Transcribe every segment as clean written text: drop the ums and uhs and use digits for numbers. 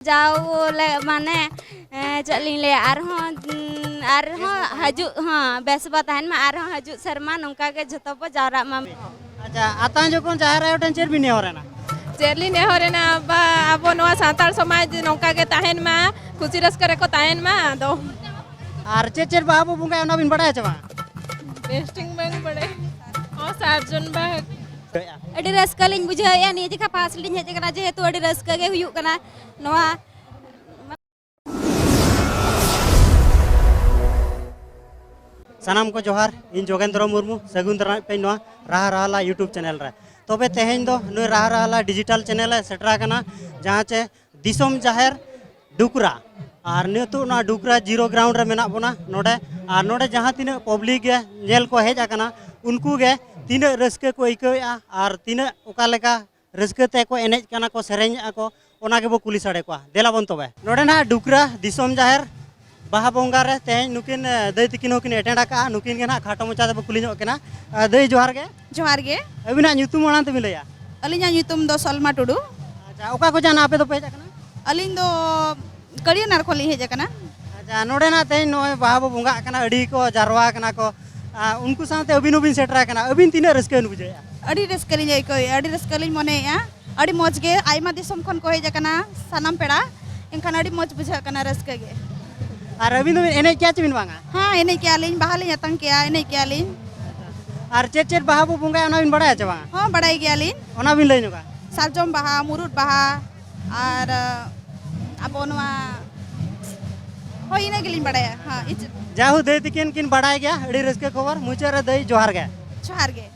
जाओ ले माने चलिंग ले हजू हाँ बेस बताहन मा हजू शर्मा नौका के जतो पर जारा मा अच्छा आता जोखन जहार आयो टेन चेर भी नेहरेना चेरली नेहरेना अब नवा सानताल समाज नौका के ताहेन मा खुशी रस्का रे को ताहेन मा दो और चेर बाहा बो बुंगा ओना बिन बड़ाय चबा बेस्टिंग बंग बड़े और सार्जन बा अड़ी रस्का लिंग बुझाया नि जिका पास लिंग हेज कना जेहेतु अड़ी रस्का गे हुयु कना नवा सानाम को जोहार इन जोगेंद्र मुर्मू सगुन दराय पे नवा राह राहला यूट्यूब चैनल रे तबे तेहेन दो नुय राह राहला डिजिटल चैनल सेटरा कना जहां चे दिसोम जाहेर डुकरा और नितु ना डुकरा जीरो ग्राउंड रे मेना बोना नोडे और नोडे जहां तिने पब्लिक गे नेल को हेज आकना उनको गे तीन रस्के को इकाया और तीन ओका लेका रस्के ते को एनेज कना को सेरेंज को ओना के बो कुली साड़े को देला बन तबे नोडे ना डुकरा दिसोम जाहेर बाहा बोंगा रे तेहेन नुकिन दई तिकिन होकिन एटेंड का नुकिन गे ना खाटो मोचा ते कुली नो केना दई जोहार गे अबिना ᱧᱩᱛᱩᱢ माना ते मिलया अलिंग ᱧᱩᱛᱩᱢ दो सलमा टुडू अच्छा ओका को जाना आपे तो पे जाकना अलिंग दो कड़ियनार खोली हेज कना अच्छा नोडे ना तेहेन नोय बाहा बो बोंगा कना अडी को जारवा कना को उनको साथे अबिन उबिन सेटरा कना अबिन तीन रस्के बुझाया अड़ी रस्कलिंग अड़ी रस्कलिंग मने अड़ी मौज गे आयमा दिसम खन को हेज कना सानाम पेड़ा इनखान अड़ी मौज बुझा कना रस्के गे और अबिन तो एने क्या चबिन बांगा हाँ एने क्या लिंग बाहा लिंग अतंग क्या एने क्या लिंग और चेर बाहा बो बोंगा ओना बिन बड़ाय चबा हाँ बड़ाई गया लिंग ओना बिन लई नोका सारजम बाहा मुरुद बाहा और अब नवा हो इने गेलिंग बड़ाया हाँ जाहु दई तिकिन किन बड़ाय गया अड़ी रस्के खबर मुचे रे दई जोहार गे जोहार गे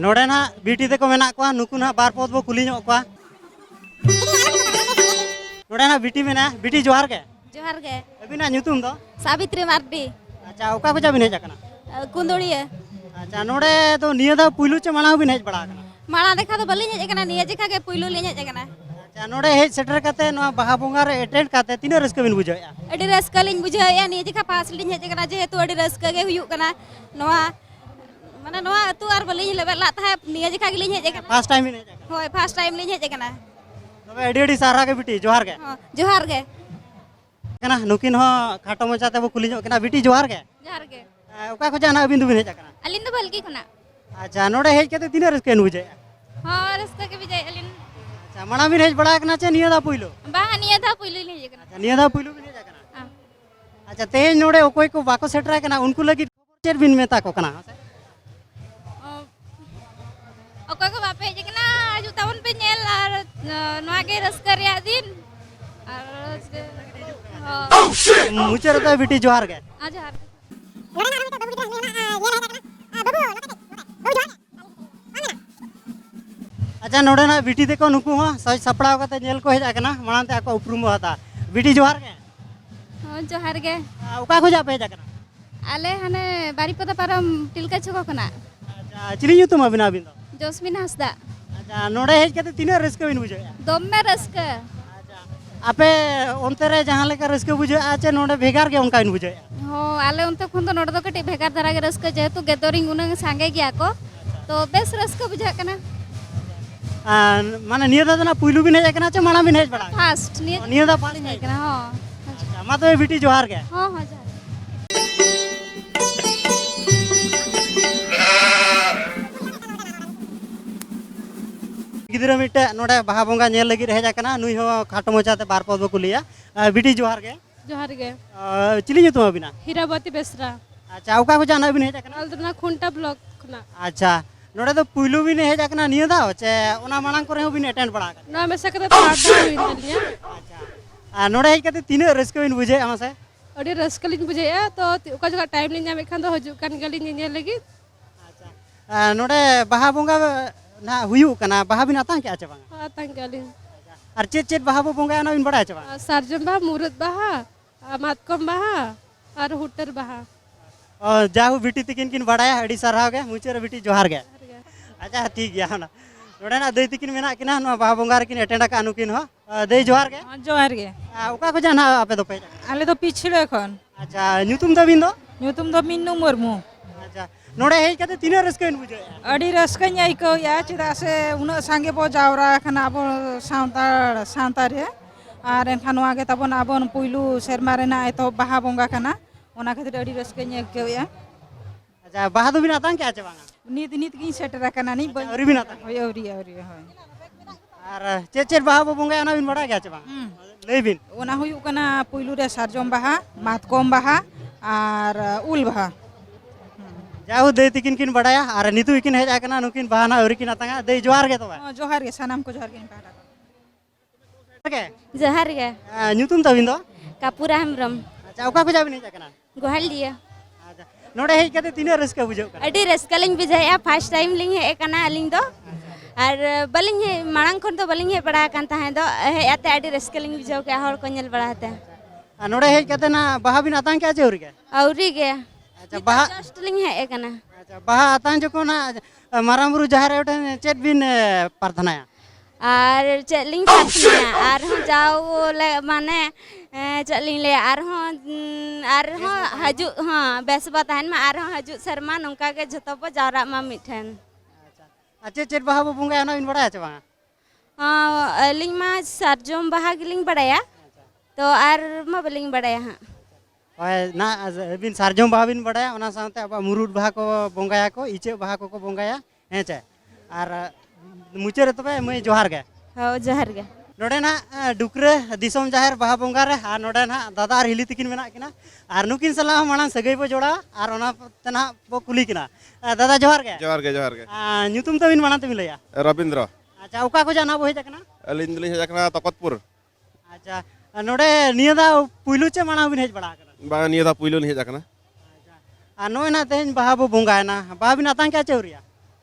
नोडे ना बीटी ते को मेना को नुकु ना बार पद बो कुली नो को नोडे ना बीटी मेना बीटी जोहार गे अबिना ᱧᱩᱛᱩᱢ दो सावित्री मार्डी अच्छा ओका को जाबिन हेज आकना कुंदोड़िया अच्छा नोडे तो निया दा पुइलु चे माना बिन हेज बड़ा आकना माला देखा तो बलिन हेज कना निया जिका के पुइलु लिन हेज कना अच्छा नोडे हेज सेटर काते नो बाहा बोंगा रे अटेंड काते तीन रस्के बिन बुझाया अड़ी रस्का लिंग बुझाया नि जिका पास लिन हेज कना जेहेतु अड़ी रस्का गे हुयु कना नवा माने नवा अतु आर बलिन लेबेला था निया जिका गे लिन हेज कना फर्स्ट टाइम बिन हेज आकना होय फर्स्ट टाइम लिन हेज कना तबे अडी अडी सारा के बीटी जोहार गे हां जोहार गे कना नुकिन हो खाटो मोचा ते बो कुली नो कना बीटी जोहार गे ओका को जाना अबिन दुबिन हेज आकना अलिन दो बलकी खुना अच्छा नोडे हेज काते तीन रस्के न बुझाया हां रस्का के बिजाय अलिन अच्छा माना बिन हेज बड़ा आकना चे निया दा पुइलु बा निया था पुइलु लिन हेज कना अच्छा निया दा पुइलु बिन हेज आकना अच्छा तेज नोडे ओकोय को बाको सेटरा कना उनको लगी चेर बिन मेता को कना ओका को बापे हेज कना आजु तावन पे नेल आर नवा के रस्का रिया दिन और मुचे रे बीटी जोहार गे जोहार अच्छा नोडे ना बीटी ते को नुकु हो सज सपड़ाव काते नेल को हेज आकना मानन ते आको उपरुम हता बीटी जोहार गे हां जोहार गे ओका को जा पे हेज आकना आले हने बारीपदा पारम तिलका छको कना अच्छा चिली ᱧᱩᱛᱩᱢ अबिना बिन दो जोस्मिन हंसदा अच्छा नोडे हेज काते तीन रस्के बिन बुझाया दोमे रस्का अच्छा आपे ओनते रे जहां लेका रस्के बुझाया चे नोडे भेगार गे उनका बिन बुझाया हो आले उनते खुन तो नोडे दो कटे भेगार धरा के रस्का जेहेतु गेदरिंग उन सांगे गया को तो बेस रस्का बुझा कना माने निया दा ना पुइलु बिन हेज आकना चे माना बिन हेज बड़ा फास्ट निया दा पास नहीं कना हां अच्छा मा तो बीटी जोहार गे हां हां जोहार गिदरा मिटे नोडे बाहा बोंगा नेल लगी हेज आकना नुई हो खाटो मोचा ते बार पद बो कुलिया बीटी जोहार गे चिली ᱧᱩᱛᱩᱢ अबिना हीरावती बेसरा अच्छा ओका को जाना बिन हेज आकना अलदना खुंटा ब्लॉक खुना अच्छा नोडे तो पुइलु बिन हेज आकना निया दा चे ओना मानन करे हो बिन अटेंड बड़ा आकना ना मेसा कते थार्ड हुई तलिया अच्छा नोडे हेज काते तीन रस्के बिन बुझे हमसे अड़ी रस्कलिंग बुझाया तो ओका जगह टाइम लिन जामे खान तो हजू कान गली नेल लगी अच्छा नोडे बाहा बोंगा ना हुयु कना बाहा बिन आता क्या चबा हां तंगलिन और चेर बाहा बो बोंगा ना बिन बड़ा चबा सार्जन बा मुरुद बाहा मातकम बाहा और हुटर बाहा और जाहु बीटी तिकिन किन बड़ाया अड़ी सरहाव गे मुचे रे बीटी जोहार गे अच्छा ठीक गया ना नोडे ना दई तिकिन मेना किना नो बाहा बोंगा रे किन अटेंड का अनुकिन हो दई जोहार गे जोहार गे ओका को जाना आपे दो पे आले तो पिछड़े खन अच्छा ᱧᱩᱛᱩᱢ ᱫᱚ ᱵᱤᱱ ᱫᱚ ᱧᱩᱛᱩᱢ ᱫᱚ ᱢᱤᱱᱱᱩ मुर्मू अच्छा नोड़े हेज कते तीना रस्का बिन बुझाया ᱟᱹᱰᱤ ᱨᱟᱹᱥᱠᱟᱹᱧ ᱟᱹᱭᱠᱟᱹᱣᱮᱜᱼᱟ ᱪᱮᱫᱟᱜ ᱥᱮ ᱩᱱᱟᱹᱜ ᱥᱟᱸᱜᱮ ᱵᱚ ᱡᱟᱣᱨᱟ ᱟᱠᱟᱱᱟ ᱟᱵᱚ ᱥᱟᱱᱛᱟᱲ ᱥᱟᱶᱛᱟ ᱨᱮ ᱟᱨ ᱮᱱᱠᱷᱟᱱ ᱱᱚᱣᱟ ᱜᱮ ᱛᱟᱵᱚᱱ ᱟᱵᱚ ᱯᱩᱭᱞᱩ ᱥᱮᱨᱢᱟ ᱨᱮᱱᱟᱜ ᱮᱛᱚᱦᱚᱵ ᱵᱟᱦᱟ ᱵᱚᱸᱜᱟ ᱠᱟᱱᱟ ᱚᱱᱟ ᱠᱷᱟᱹᱛᱤᱨ ᱟᱹᱰᱤ ᱨᱟᱹᱥᱠᱟᱹᱧ ᱟᱹᱭᱠᱟᱹᱣᱮᱜᱼᱟ अच्छा बाहा दो बिन आतांग क्या चे बांगा ᱱᱤᱛ ᱜᱤᱧ ᱥᱮᱴᱮᱨ ᱟᱠᱟᱱᱟ ᱱᱤᱛ ᱵᱟᱹᱧ अवरी बिन आतांग ᱦᱳᱭ ᱟᱹᱣᱨᱤ ᱦᱳᱭ और चेद बाहा बो बोंगा ना बिन बड़ा क्या चे बांगा लई बिन ᱚᱱᱟ ᱦᱩᱭᱩᱜ ᱠᱟᱱᱟ ᱯᱩᱭᱞᱩ ᱨᱮ ᱥᱟᱨᱡᱚᱢ ᱵᱟᱦा ᱢᱟᱛᱠᱚᱢ ᱵᱟᱦᱟ ᱟᱨ ᱩᱞ ᱵᱟᱦᱟ जाहु दे तिकिन किन बड़ाया और नितु इकिन हेज आकना नुकिन बहाना अवरी किन आतांगा दे जोहार के तबे ᱡᱚᱦᱟर ᱜᱮ ᱥᱟᱱᱟᱢ ᱠᱚ ᱡᱚᱦᱟर ᱜᱮ ᱯᱟᱦᱴᱟ के जोहार गे ᱧᱩᱛᱩᱢ ᱛᱟᱵᱤᱱ ᱫᱚ कापुरा हेम्ब्रम अच्छा ओका को जाबिन हेज आकना गोहाल दिया अच्छा नोड़े हेज कते तीना रस्का बुझाव कना अड़ी रस्का लिंग बुझाया फर्स्ट टाइम लिंग हे कना अलिंग दो और बलिंग हे मांग खन तो बलिंग हे बड़ा कान ताहे दो हे आते अड़ी रस्का लिंग बुझाव के हर को नेल बड़ा हते नोड़े हेज कते ना बाहा बिन आतांग क्या चे के औरी गे अच्छा बाहा जस्ट लिंग हे कना अच्छा बाहा आतांग जको ना मारामुरु जहार उठे चेद बिन प्रार्थनाया और चलिंग प्रार्थना और हम जाओ ले माने चलिंग ले और हम हजू हाँ बेस बताहन में और हम हजू शर्मा नौका के जतो पर जावरा मा मिठन अच्छा चेद बाहा बो बोंगा ना बिन बड़ा चे बांगा लिंग मा सरजम बाहा गिलिंग बड़ाया तो और मा बलिंग बड़ाया हाँ ओए ना बिन सारजम बाहा बिन बड़ाया ओना साथे अब मुरुड बाहा को बोंगाया को इचे बाहा को बोंगाया हेचे और मुचे रे तबे मैं जोहार गे हो जोहार गे नोडे ना डुकरे दिसम जाहेर बाहा बोंगा रे आ नोडे ना दादा और हिली तिकिन मेना किना और नुकिन सला माना सगई बो जोड़ा और ओना तना बो कुली किना दादा जोहार गे ᱧᱩᱛᱩᱢ तबिन माना तबिन लया रविंद्र अच्छा ओका को जाना बो हेज आकना अलिंग दिल्ली हेज आकना तकतपुर अच्छा नोडे निया दा पुइलु चे माना बिन हेज बड़ा आकना बा निया दा पुइलो हेज आकना आ नोय ना तेन बाहा बो बोंगायना बाहा बिन आतां क्या चौरिया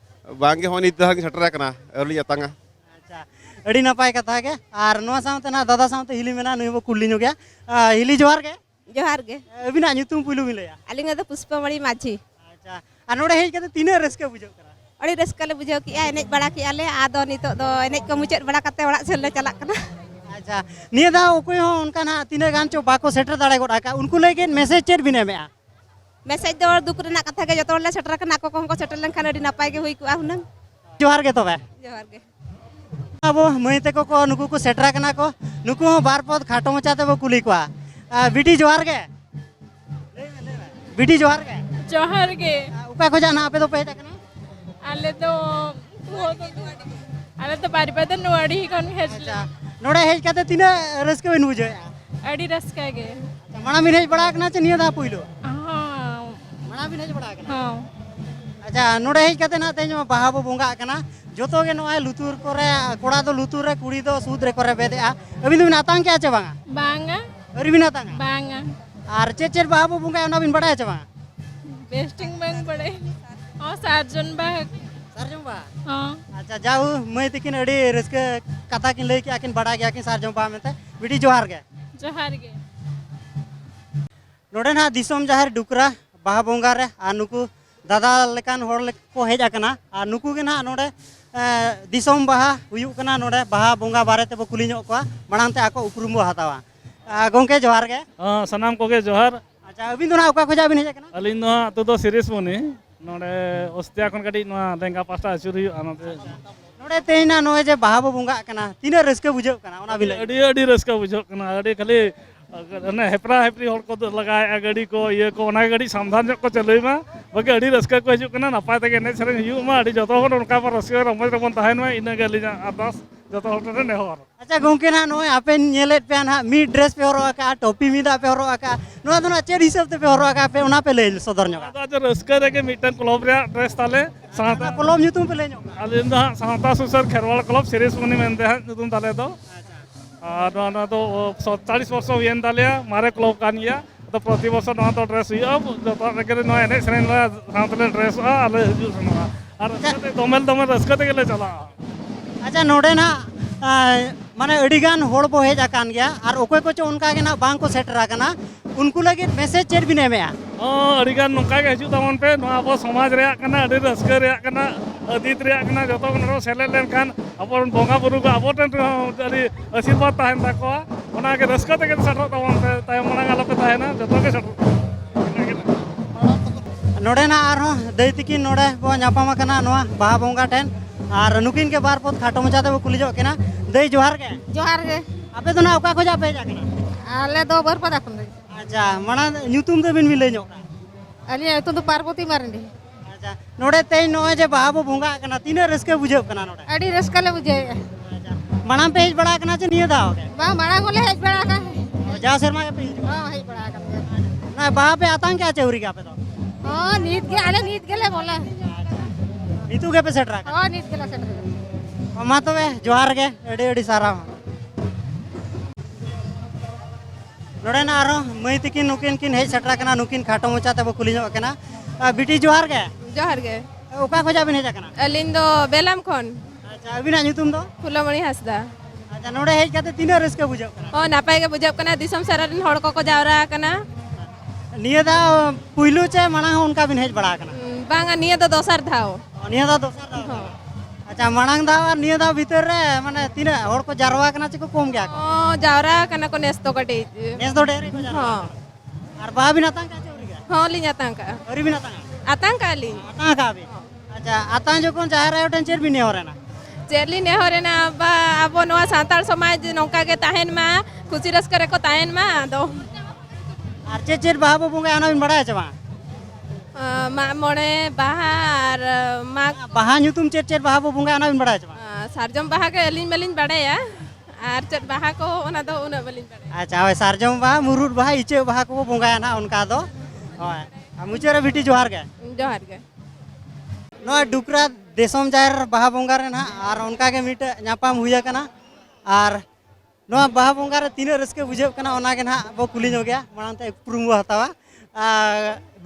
बांगे होनी तहर सेटर आकना अरली आतांगा अच्छा अड़ी नपाय कथा के और नोआ सावते ना दादा सावते हिली मेना नुय बो कुली नो गया हिली जोहार के जोहार गे अबिना ᱧᱩᱛᱩᱢ पुइलु बिन लया अलिंग दो पुष्पमणि माझी अच्छा आ नोडे हेज कते तीना रस्का बुझाव करा अड़ी रस्का ले बुझाव कि एनेज बड़ा कि आले आदो नितो दो एनेज को मुचेत बड़ा कते ओड़ा सेल ले चला कना अच्छा निया दा ओकोय हो उनका ना तीना गान चो बाको सेटर दाड़े गोड आका उनको लेके मैसेज चेर बिन एमेआ मैसेज दो दुख रेना कथा के जतो ले सेटर कना को को सेटर लेन खान अड़ी नापाय के हुई कुआ हुनंग जोहार के तबे जोहार गे अब मई तको को नुकु को सेटरा कना को नुकु हो बार पद खाटो मचाते बो कुली को बिटी जोहार के बिटी जोहार के जोहार गे उका को जाना आपे तो पे कना आले तो बारिपदा नोवाड़ी कौन हेज अच्छा नोडे हेज कते तीना रस्का बिन बुझे अड़ी रस्का गे माना बिन हेज बड़ा कना चे निया दा पुइलो हाँ माना बिन हेज बड़ा कना हाँ अच्छा नोडे हेज कते ना तेज बाहा बो बोंगा कना जोतो गे नोय लुतुर कोरे कोड़ा दो लुतुर रे कुड़ी दो सूद रे कोरे बेदेआ अबिन बिन आतांग क्या चे बांगा बांगा अरि बिन आतांग बांगा और चे बाहा बो बोंगा ना बिन बड़ा चे बांगा बेस्टिंग बांग बड़े और सार्जन बाग सारजम बाहा हाँ अच्छा जाऊ मैं तिकिन अड़ी रस्का कथा किन लई कि आकिन बड़ा गया कि सारजम बाहा मेते बिटी जोहार गे जोहार गे नोडे ना दिसम जाहेर डुकरा बाहा बोंगा रे आ नुकु दादा लेकान होड़ को हेज आकना आ नुकु गे ना नोडे दिसम बाहा हुयु कना नोडे बाहा बोंगा बारे ते बो कुली ᱧᱚᱜ कोआ मांग ते आको उपरुम बो हतावा गोंके जोहार गे सानाम कोगे जोहार अच्छा अबिन दो ना ओका खोजा बिन हेज आकना अलिंग दो तो सीरीज बनी नोडे ओस्तिया खन कटी नोआ देंगा पास्ता आचुर हुई आनाते नोडे तेना नोय जे बाहा बो बोंगा कना तीना रस्का बुझाव कना ओना बिन अड़ी अड़ी रस्का बुझो कना अड़ी खाली अने हेपरा हेपरी होड़ को लगाए गाड़ी को ये को ओना गाड़ी सावधान को चलई मा बाकी अड़ी रस्का को हिजु कना नपाय तके ने सरे हिजु मा अड़ी जतो होड़ उनका पर रस्का रमज रबन ताहेन मा इना गाली जा अरदास जतो होड़ ने होर अच्छा गोंके ना नोय आपे नेलेट पे ना मी ड्रेस पे होरो आका टोपी मिदा पे होरो आका नोआ दो ना चेर हिसाब ते पे होरो आका पे ओना पे ले सदर ᱧᱚᱜ आज रस्का रे मिटन क्लब रे ड्रेस ताले साता कोलम ᱧᱩᱛᱩᱢ पे ले ᱧᱚᱜ अलिंग दो साता सुसर खेरवाल क्लब सीरीज बनी मेनते हैं ᱧᱩᱛᱩᱢ ताले दो और ना तो 40 वर्ष हुएन तालिया मारे क्लब कान गया तो प्रति वर्ष ना तो ड्रेस हुआ जो रेगे नो एने सेरेन सातले ड्रेस आले हजू सनवा और दोमेल दोमेल रस्का ते गेले चला अच्छा नोडे ना माने अड़ीगान होड़ बो हेज आकान गया और ओकोय को चो उनका के ना बांग को सेटर आकना उनको लगे मैसेज चेर बिन एमेआ अड़ीगान नौका के हजू तमन पे नो अब समाज रे कना अड़ी रस्का रे कना अतीत रे कना जतो कनो सेले लेन खान अब बोंगा बुरु को अब अड़ी आशीर्वाद ताहेन ताको ओना के रस्का ते के सटर तमन पे ताय मना गाला पे ताहेना जतो के सटर नोड़े ना आरहों दई तकिन नोड़े बो ᱧᱟᱯᱟᱢ ᱟᱠᱟᱱᱟ ᱱᱚᱣᱟ ᱵᱟᱦᱟ ᱵᱚᱸᱜᱟ ᱴᱷᱮᱱ ᱟᱨ ᱱᱩᱠᱤᱱ ᱜᱮ ᱵᱟᱨ ᱯᱚᱫ ᱠᱷᱟᱴᱚ ᱢᱟᱪᱷᱟᱛᱮ ᱵᱚ ᱠᱩᱞᱤ ᱡᱚᱜ ᱠᱤᱱᱟ ᱫᱟᱹᱭ ᱡᱚᱦᱟᱨ ᱜᱮ ᱡᱚᱦᱟᱨ ᱜᱮ ᱟᱯᱮ ᱫᱚ ᱱᱟ ᱚᱠᱟ ᱠᱷᱚᱡᱟᱜ ᱯᱮ ᱦᱮᱡ ᱟᱠᱟᱱᱟ ᱟᱞᱮ ᱫᱚ ᱵᱟᱨᱯᱟᱫᱟ ᱠᱷᱚᱱ ᱟᱪᱪᱷᱟ ᱢᱟᱲᱟᱝ ᱧᱩᱛᱩᱢ ᱫᱚ ᱵᱤᱱ ᱞᱟᱹᱭ ᱧᱚᱜ ᱠᱟᱜᱼᱟ ᱟᱹᱞᱤᱧᱟᱜ ᱧᱩᱛᱩᱢ ᱫᱚ ᱯᱟᱨᱵᱚᱛᱤ ᱢᱟᱨᱟᱱᱰᱤ ᱟᱪᱪᱷᱟ ᱱᱚᱰᱮ ᱛᱮᱦᱮᱧ ᱱᱚᱜᱼᱚᱭ ᱡᱮ ᱵᱟᱦᱟ ᱵᱚ ᱵᱚᱸᱜᱟᱜ ᱠᱟᱱᱟ ᱛᱤᱱᱟᱹᱜ ᱨᱟᱹᱥᱠᱟᱹ ᱵᱩᱡᱷᱟᱹᱜ ᱠᱟᱱᱟ ᱱᱚᱰᱮ ᱟᱹᱰᱤ ᱨᱟᱹᱥᱠᱟᱹ ᱞᱮ ᱵᱩᱡᱷᱟᱹᱣᱮᱜᱼᱟ ᱟᱪᱪᱷᱟ ᱢᱟᱲᱟᱝ ᱯᱮ ᱦᱮᱡ ᱵᱟᱲᱟ ᱟᱠᱟᱱᱟ ᱪᱮ ᱱᱤᱭᱟᱹ ᱫᱷᱟᱣ ᱜᱮ ᱵᱟᱝ ᱢᱟᱲᱟᱝ ᱦᱚᱸᱞᱮ ᱦᱮᱡ ᱵᱟᱲᱟ ᱟᱠᱟᱱ ᱡᱟᱣ ᱥᱮᱨᱢᱟ ᱜᱮ ᱯᱮ ᱦᱤᱡᱩᱜᱼᱟ ᱦᱚᱸ ᱦᱮᱡ ᱵᱟᱲᱟ ᱟᱠᱟᱱ ᱜᱮᱭᱟ ᱱᱚᱜᱼᱚᱭ ᱵᱟᱦᱟ ᱯᱮ ᱟᱛᱟᱝ ᱠᱮᱜᱼᱟ ᱪᱮ ᱟᱹᱣᱨᱤ ᱜᱮ ᱟᱯᱮ ᱫᱚ ᱦᱚᱸ ᱱᱤᱛ ᱜᱮ ᱟᱞᱮ ᱱᱤᱛ ᱜᱮᱞᱮ ᱵᱚᱞᱮ ᱱᱤᱛᱚᱜ ᱜᱮᱯᱮ ᱥᱮᱴᱮᱨ ᱟᱠᱟᱱᱟ ᱦᱚᱸ ᱱᱤᱛ ᱜᱮᱞᱮ ᱥᱮᱴᱮᱨ ᱢᱟ ᱛᱚᱵᱮ ᱡᱚᱦᱟᱨ ᱜᱮ ᱟᱹᱰᱤ ᱟᱹᱰᱤ ᱥᱟᱨᱦᱟᱣ नोड़े ना आरो मई तकिन नुकिन किन हेज सेटर कना नुकिन खाटो मोचा तब कुली ᱧᱚᱜ कना बिटी जोहार गे जोहार गे ओका खोजा बिन हेज कना अलिन दो बेलाम खन अच्छा अबिना ᱧᱩᱛᱩᱢ दो फुलमणि हासदा अच्छा नोड़े हेज कते तीना रस्के बुझाव कना ओ नापाय के बुझाव कना दिसम सारारिन हड़ को जावरा कना निया दा पुइलु चे माना उनका बिन हेज बड़ा कना बांगा निया दो दोसर धाव निया दा दोसर दा अच्छा मानांग दा और निया दा भीतर रे माने तीना हड़ को जारवा कना चे को कम गया ओ जावरा कना को नेस तो कटे नेस दो डेरी को जारवा हां और बा बिना तांग का चोरी गे हां लिन आतंका अरी बिना तांग आतंका लिन तांग का भी अच्छा आता जो कोन जाहर आयो टेंचर भी नहीं हो रेना चेरली ने होरेना बा आबो नवा सांताल समाज नौका के ताहेन मा खुशी रस करे को ताहेन मा दो और चेर बाहा बो बुंगा आना बिन बड़ा है मा मा मोणे बाहर मा बाहा ᱧᱩᱛᱩᱢ चेर बाहा बो बुंगा आना बिन बड़ा है मा सारजम बाहा के अलिन मलिन बड़ाया आर चट बाहा को ओना दो उना बलिन बड़ाया अच्छा होय सारजम बाहा मुरुद बाहा इचे बाहा को बोंगा ना उनका दो होय मुचे रे बिटी जोहार गे जोहार गे नो डुकरा देशम जायर बाहा बोंगा रे ना और उनका के मिट ᱧᱟᱯᱟᱢ हुया कना और नो बाहा बोंगा रे तीन रस्के बुझेव कना ओना के ना बो कुली नो गया मानन ते पुरुम बो हतावा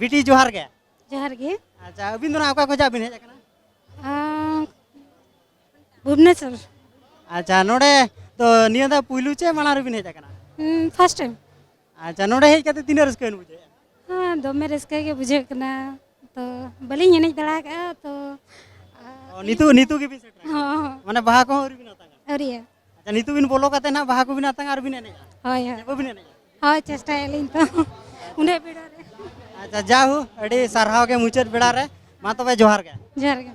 बिटी जोहार गे जोहार गे अच्छा अबिन दो ना ओका खोजा बिन हेज कना भुवनेश्वर अच्छा नोडे तो निया दा पुइलु चे माना रे बिन हेज कना फर्स्ट टाइम अच्छा नोडे हेज कते तीन रस्के बुझे हाँ दोमे रस्के के बुझे कना तो बलिंग एनेज दड़ा का तो नीतू नीतू के भी सेट हाँ माने बाहा को और बिन तांगा अरिया अच्छा नीतू बिन बोलो कते ना बाहा को बिन तांगा और बिन ने हाय हाय बो बिन ने हाय चेष्टा एलिन तो उन्हें बेड़ा रे अच्छा जाहु अड़ी सारहाव के मुचत बेड़ा रे मा तबे जोहार गे जोहार गे